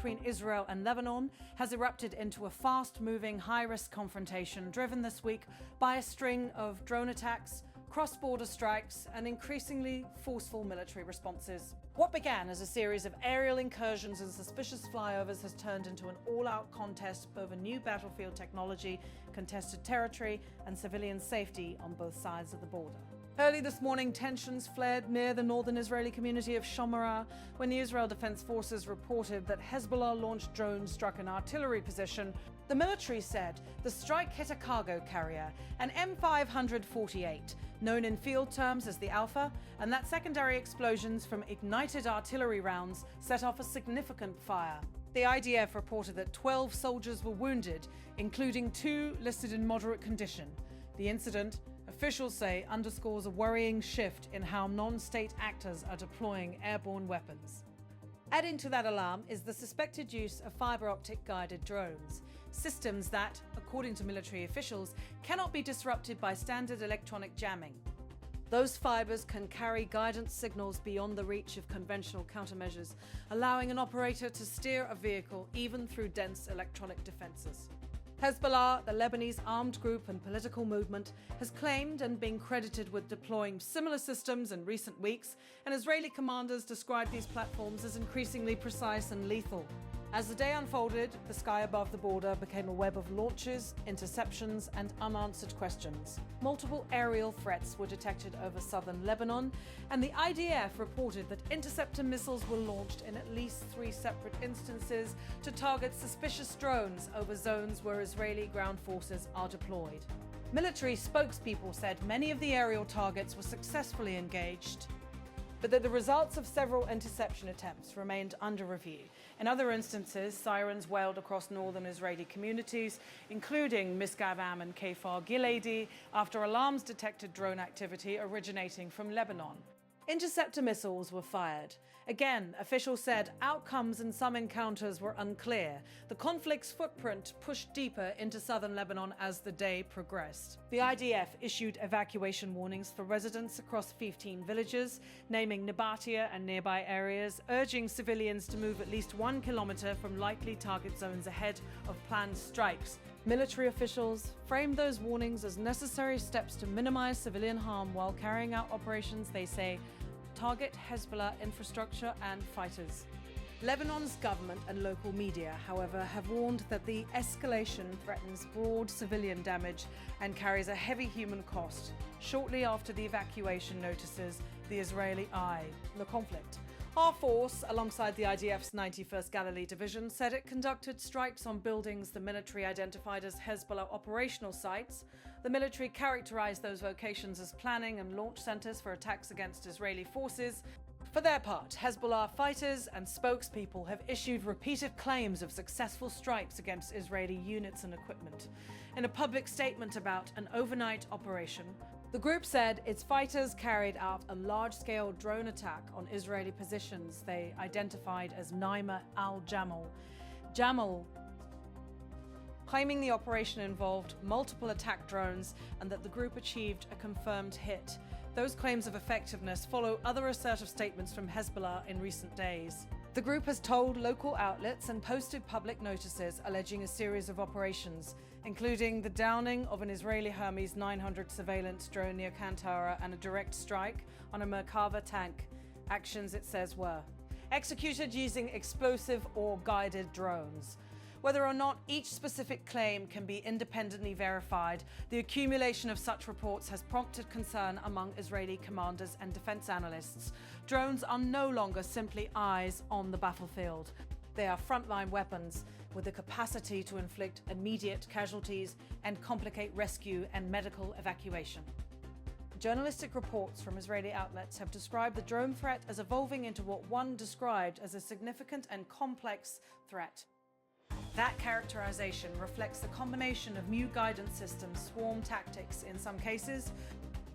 between Israel and Lebanon has erupted into a fast-moving, high-risk confrontation driven this week by a string of drone attacks, cross-border strikes, and increasingly forceful military responses. What began as a series of aerial incursions and suspicious flyovers has turned into an all-out contest over new battlefield technology, contested territory, and civilian safety on both sides of the border. Early this morning, tensions flared near the northern Israeli community of Shomarah when the Israel Defense Forces reported that Hezbollah-launched drones struck an artillery position. The military said the strike hit a cargo carrier, an M548, known in field terms as the Alpha, and that secondary explosions from ignited artillery rounds set off a significant fire. The IDF reported that 12 soldiers were wounded, including 2 listed in moderate condition. The incident, officials say, underscores a worrying shift in how non-state actors are deploying airborne weapons. Adding to that alarm is the suspected use of fiber-optic guided drones, systems that, according to military officials, cannot be disrupted by standard electronic jamming. Those fibers can carry guidance signals beyond the reach of conventional countermeasures, allowing an operator to steer a vehicle even through dense electronic defenses. Hezbollah, the Lebanese armed group and political movement, has claimed and been credited with deploying similar systems in recent weeks, and Israeli commanders described these platforms as increasingly precise and lethal. As the day unfolded, the sky above the border became a web of launches, interceptions, and unanswered questions. Multiple aerial threats were detected over southern Lebanon, and the IDF reported that interceptor missiles were launched in at least 3 separate instances to target suspicious drones over zones where Israeli ground forces are deployed. Military spokespeople said many of the aerial targets were successfully engaged, but that the results of several interception attempts remained under review. In other instances, sirens wailed across northern Israeli communities, including Misgav and Kfar Giladi, after alarms detected drone activity originating from Lebanon. Interceptor missiles were fired. Again, officials said outcomes in some encounters were unclear. The conflict's footprint pushed deeper into southern Lebanon as the day progressed. The IDF issued evacuation warnings for residents across 15 villages, naming Nabatia and nearby areas, urging civilians to move at least 1 kilometer from likely target zones ahead of planned strikes. Military officials framed those warnings as necessary steps to minimize civilian harm while carrying out operations they say target Hezbollah infrastructure and fighters. Lebanon's government and local media, however, have warned that the escalation threatens broad civilian damage and carries a heavy human cost. Shortly after the evacuation notices the Israeli eye the conflict. Our force, alongside the IDF's 91st Galilee Division, said it conducted strikes on buildings the military identified as Hezbollah operational sites. The military characterized those locations as planning and launch centers for attacks against Israeli forces. For their part, Hezbollah fighters and spokespeople have issued repeated claims of successful strikes against Israeli units and equipment. In a public statement about an overnight operation, the group said its fighters carried out a large-scale drone attack on Israeli positions they identified as Naima al-Jamal. Jamal claiming the operation involved multiple attack drones and that the group achieved a confirmed hit. Those claims of effectiveness follow other assertive statements from Hezbollah in recent days. The group has told local outlets and posted public notices alleging a series of operations, including the downing of an Israeli Hermes 900 surveillance drone near Kantara and a direct strike on a Merkava tank. Actions, it says, were executed using explosive or guided drones. Whether or not each specific claim can be independently verified, the accumulation of such reports has prompted concern among Israeli commanders and defense analysts. Drones are no longer simply eyes on the battlefield. They are frontline weapons with the capacity to inflict immediate casualties and complicate rescue and medical evacuation. Journalistic reports from Israeli outlets have described the drone threat as evolving into what one described as a significant and complex threat. That characterization reflects the combination of new guidance systems, swarm tactics in some cases,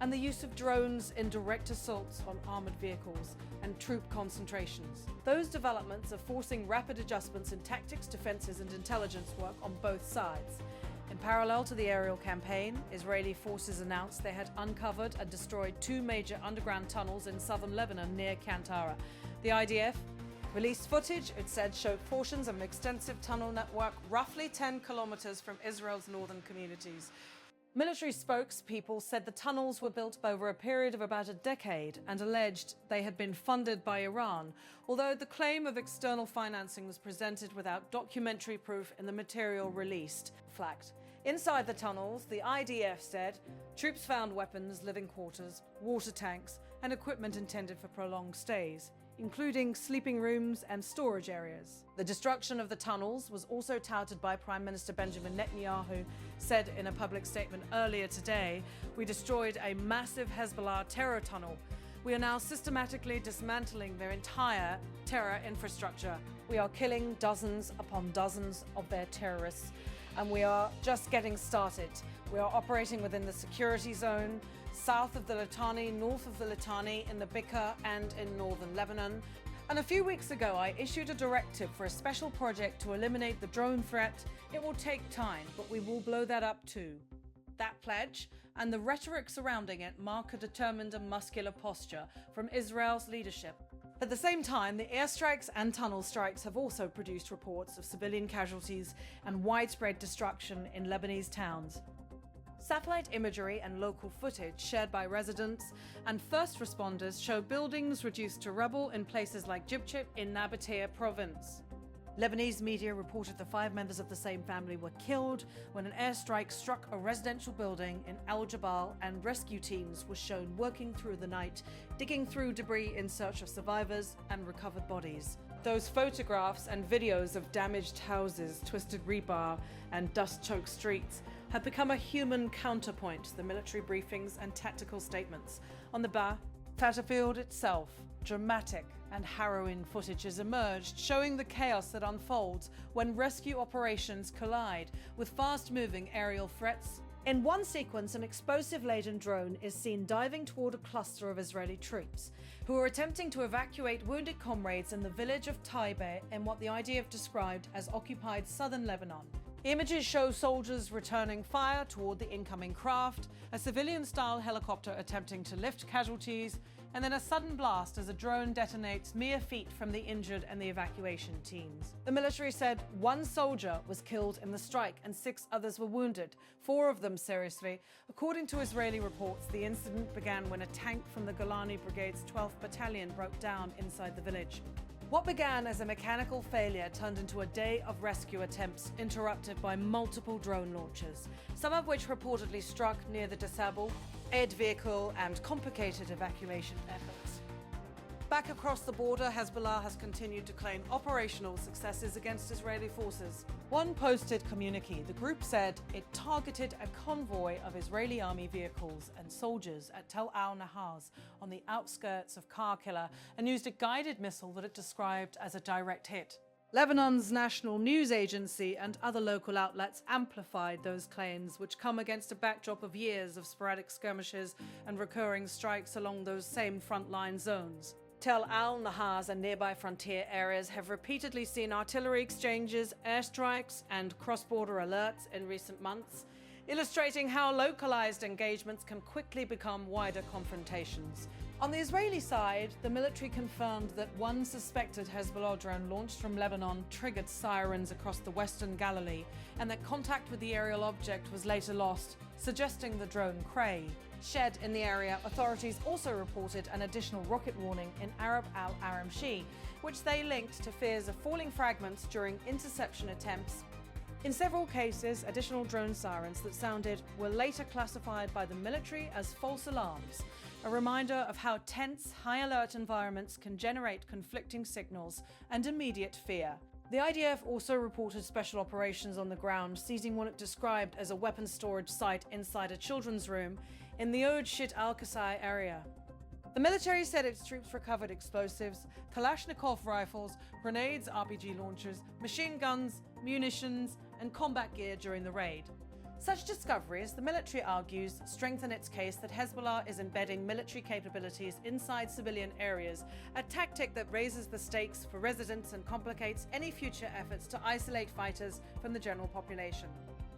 and the use of drones in direct assaults on armored vehicles and troop concentrations. Those developments are forcing rapid adjustments in tactics, defenses, and intelligence work on both sides. In parallel to the aerial campaign, Israeli forces announced they had uncovered and destroyed 2 major underground tunnels in southern Lebanon near Kantara. The IDF Released footage, it said, showed portions of an extensive tunnel network roughly 10 kilometers from Israel's northern communities. Military spokespeople said the tunnels were built over a period of about a decade and alleged they had been funded by Iran, although the claim of external financing was presented without documentary proof in the material released, flagged. Inside the tunnels, the IDF said troops found weapons, living quarters, water tanks, and equipment intended for prolonged stays, including sleeping rooms and storage areas. The destruction of the tunnels was also touted by Prime Minister Benjamin Netanyahu, said in a public statement earlier today, "We destroyed a massive Hezbollah terror tunnel. We are now systematically dismantling their entire terror infrastructure. We are killing dozens upon dozens of their terrorists, and we are just getting started. We are operating within the security zone, south of the Litani, north of the Litani, in the Bekaa and in northern Lebanon. And a few weeks ago, I issued a directive for a special project to eliminate the drone threat. It will take time, but we will blow that up too." That pledge and the rhetoric surrounding it mark a determined and muscular posture from Israel's leadership. At the same time, the airstrikes and tunnel strikes have also produced reports of civilian casualties and widespread destruction in Lebanese towns. Satellite imagery and local footage shared by residents and first responders show buildings reduced to rubble in places like Jibchit in Nabatea province. Lebanese media reported the 5 members of the same family were killed when an airstrike struck a residential building in Al Jabal, and rescue teams were shown working through the night, digging through debris in search of survivors and recovered bodies. Those photographs and videos of damaged houses, twisted rebar, and dust-choked streets have become a human counterpoint to the military briefings and tactical statements. On the battlefield itself, dramatic and harrowing footage has emerged, showing the chaos that unfolds when rescue operations collide with fast-moving aerial threats. In one sequence, an explosive-laden drone is seen diving toward a cluster of Israeli troops who are attempting to evacuate wounded comrades in the village of Taibe in what the IDF described as occupied southern Lebanon. Images show soldiers returning fire toward the incoming craft, a civilian-style helicopter attempting to lift casualties, and then a sudden blast as a drone detonates mere feet from the injured and the evacuation teams. The military said 1 soldier was killed in the strike and 6 others were wounded, 4 of them seriously. According to Israeli reports, the incident began when a tank from the Golani Brigade's 12th Battalion broke down inside the village. What began as a mechanical failure turned into a day of rescue attempts interrupted by multiple drone launches, some of which reportedly struck near the disabled, aid vehicle and complicated evacuation efforts. Back across the border, Hezbollah has continued to claim operational successes against Israeli forces. One posted communique. The group said it targeted a convoy of Israeli army vehicles and soldiers at Tel al-Nahaz on the outskirts of Karkila and used a guided missile that it described as a direct hit. Lebanon's national news agency and other local outlets amplified those claims, which come against a backdrop of years of sporadic skirmishes and recurring strikes along those same frontline zones. Tel al-Nahaz and nearby frontier areas have repeatedly seen artillery exchanges, airstrikes, and cross-border alerts in recent months, illustrating how localized engagements can quickly become wider confrontations. On the Israeli side, the military confirmed that one suspected Hezbollah drone launched from Lebanon triggered sirens across the western Galilee, and that contact with the aerial object was later lost, suggesting the drone Cray. Shed in the area, authorities also reported an additional rocket warning in Arab al-Aramshi, which they linked to fears of falling fragments during interception attempts. In several cases, additional drone sirens that sounded were later classified by the military as false alarms, a reminder of how tense, high-alert environments can generate conflicting signals and immediate fear. The IDF also reported special operations on the ground, seizing what it described as a weapons storage site inside a children's room in the Od Shit al-Qasai area. The military said its troops recovered explosives, Kalashnikov rifles, grenades, RPG launchers, machine guns, munitions, and combat gear during the raid. Such discoveries, the military argues, strengthen its case that Hezbollah is embedding military capabilities inside civilian areas, a tactic that raises the stakes for residents and complicates any future efforts to isolate fighters from the general population.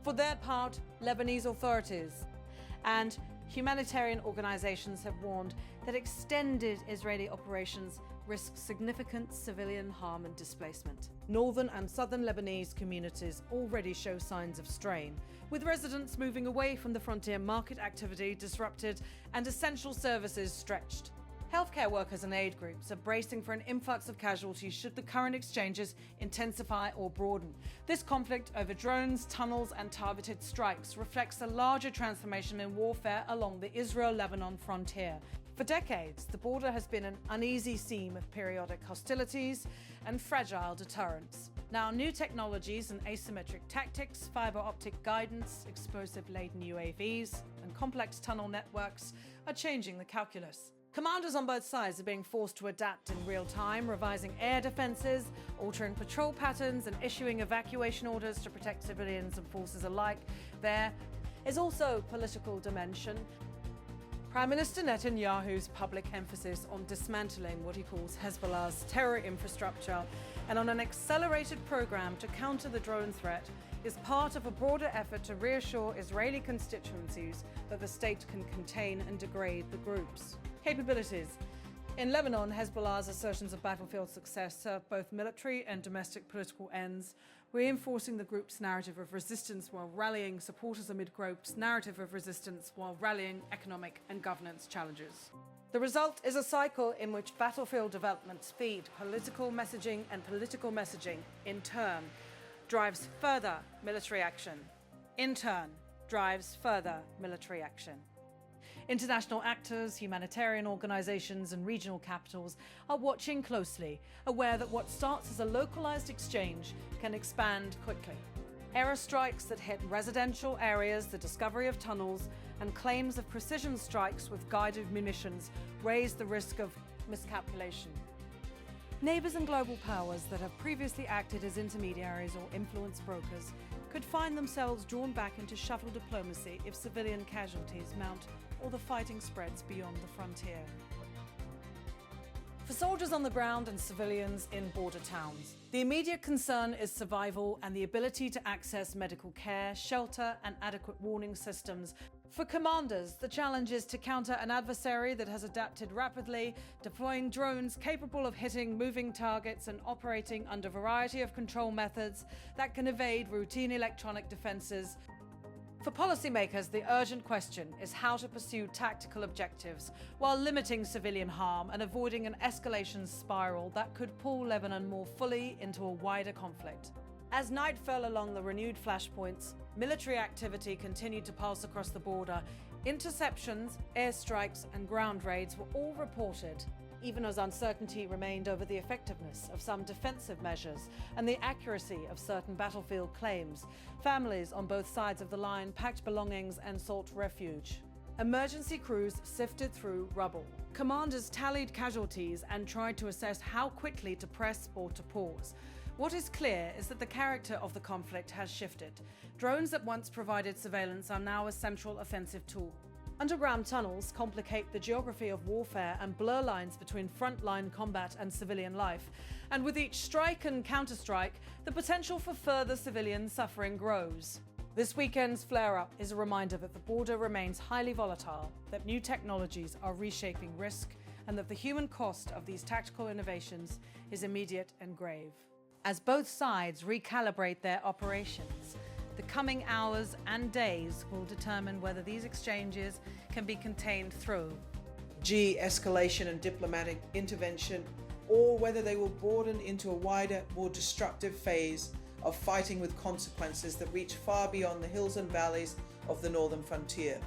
For their part, Lebanese authorities and Humanitarian organizations have warned that extended Israeli operations risk significant civilian harm and displacement. Northern and southern Lebanese communities already show signs of strain, with residents moving away from the frontier, market activity disrupted and essential services stretched. Healthcare workers and aid groups are bracing for an influx of casualties should the current exchanges intensify or broaden. This conflict over drones, tunnels and targeted strikes reflects a larger transformation in warfare along the Israel-Lebanon frontier. For decades, the border has been an uneasy scene of periodic hostilities and fragile deterrence. Now, new technologies and asymmetric tactics, fiber-optic guidance, explosive-laden UAVs, and complex tunnel networks are changing the calculus. Commanders on both sides are being forced to adapt in real time, revising air defenses, altering patrol patterns, and issuing evacuation orders to protect civilians and forces alike. There is also political dimension. Prime Minister Netanyahu's public emphasis on dismantling what he calls Hezbollah's terror infrastructure and on an accelerated program to counter the drone threat is part of a broader effort to reassure Israeli constituencies that the state can contain and degrade the groups. Capabilities. In Lebanon, Hezbollah's assertions of battlefield success serve both military and domestic political ends, reinforcing the group's narrative of resistance while rallying supporters amid groups' narrative of resistance while rallying economic and governance challenges. The result is a cycle in which battlefield developments feed political messaging, and political messaging, in turn, drives further military action. In turn, drives further military action. International actors, humanitarian organizations, and regional capitals are watching closely, aware that what starts as a localized exchange can expand quickly. Airstrikes that hit residential areas, the discovery of tunnels, and claims of precision strikes with guided munitions raise the risk of miscalculation. Neighbors and global powers that have previously acted as intermediaries or influence brokers could find themselves drawn back into shuttle diplomacy if civilian casualties mount or the fighting spreads beyond the frontier. For soldiers on the ground and civilians in border towns, the immediate concern is survival and the ability to access medical care, shelter, and adequate warning systems. For commanders, the challenge is to counter an adversary that has adapted rapidly, deploying drones capable of hitting moving targets and operating under a variety of control methods that can evade routine electronic defenses. For policymakers, the urgent question is how to pursue tactical objectives while limiting civilian harm and avoiding an escalation spiral that could pull Lebanon more fully into a wider conflict. As night fell along the renewed flashpoints, military activity continued to pulse across the border. Interceptions, airstrikes, and ground raids were all reported, even as uncertainty remained over the effectiveness of some defensive measures and the accuracy of certain battlefield claims. Families on both sides of the line packed belongings and sought refuge. Emergency crews sifted through rubble. Commanders tallied casualties and tried to assess how quickly to press or to pause. What is clear is that the character of the conflict has shifted. Drones that once provided surveillance are now a central offensive tool. Underground tunnels complicate the geography of warfare and blur lines between frontline combat and civilian life. And with each strike and counterstrike, the potential for further civilian suffering grows. This weekend's flare-up is a reminder that the border remains highly volatile, that new technologies are reshaping risk, and that the human cost of these tactical innovations is immediate and grave. As both sides recalibrate their operations, the coming hours and days will determine whether these exchanges can be contained through de-escalation and diplomatic intervention, or whether they will broaden into a wider, more destructive phase of fighting with consequences that reach far beyond the hills and valleys of the northern frontier.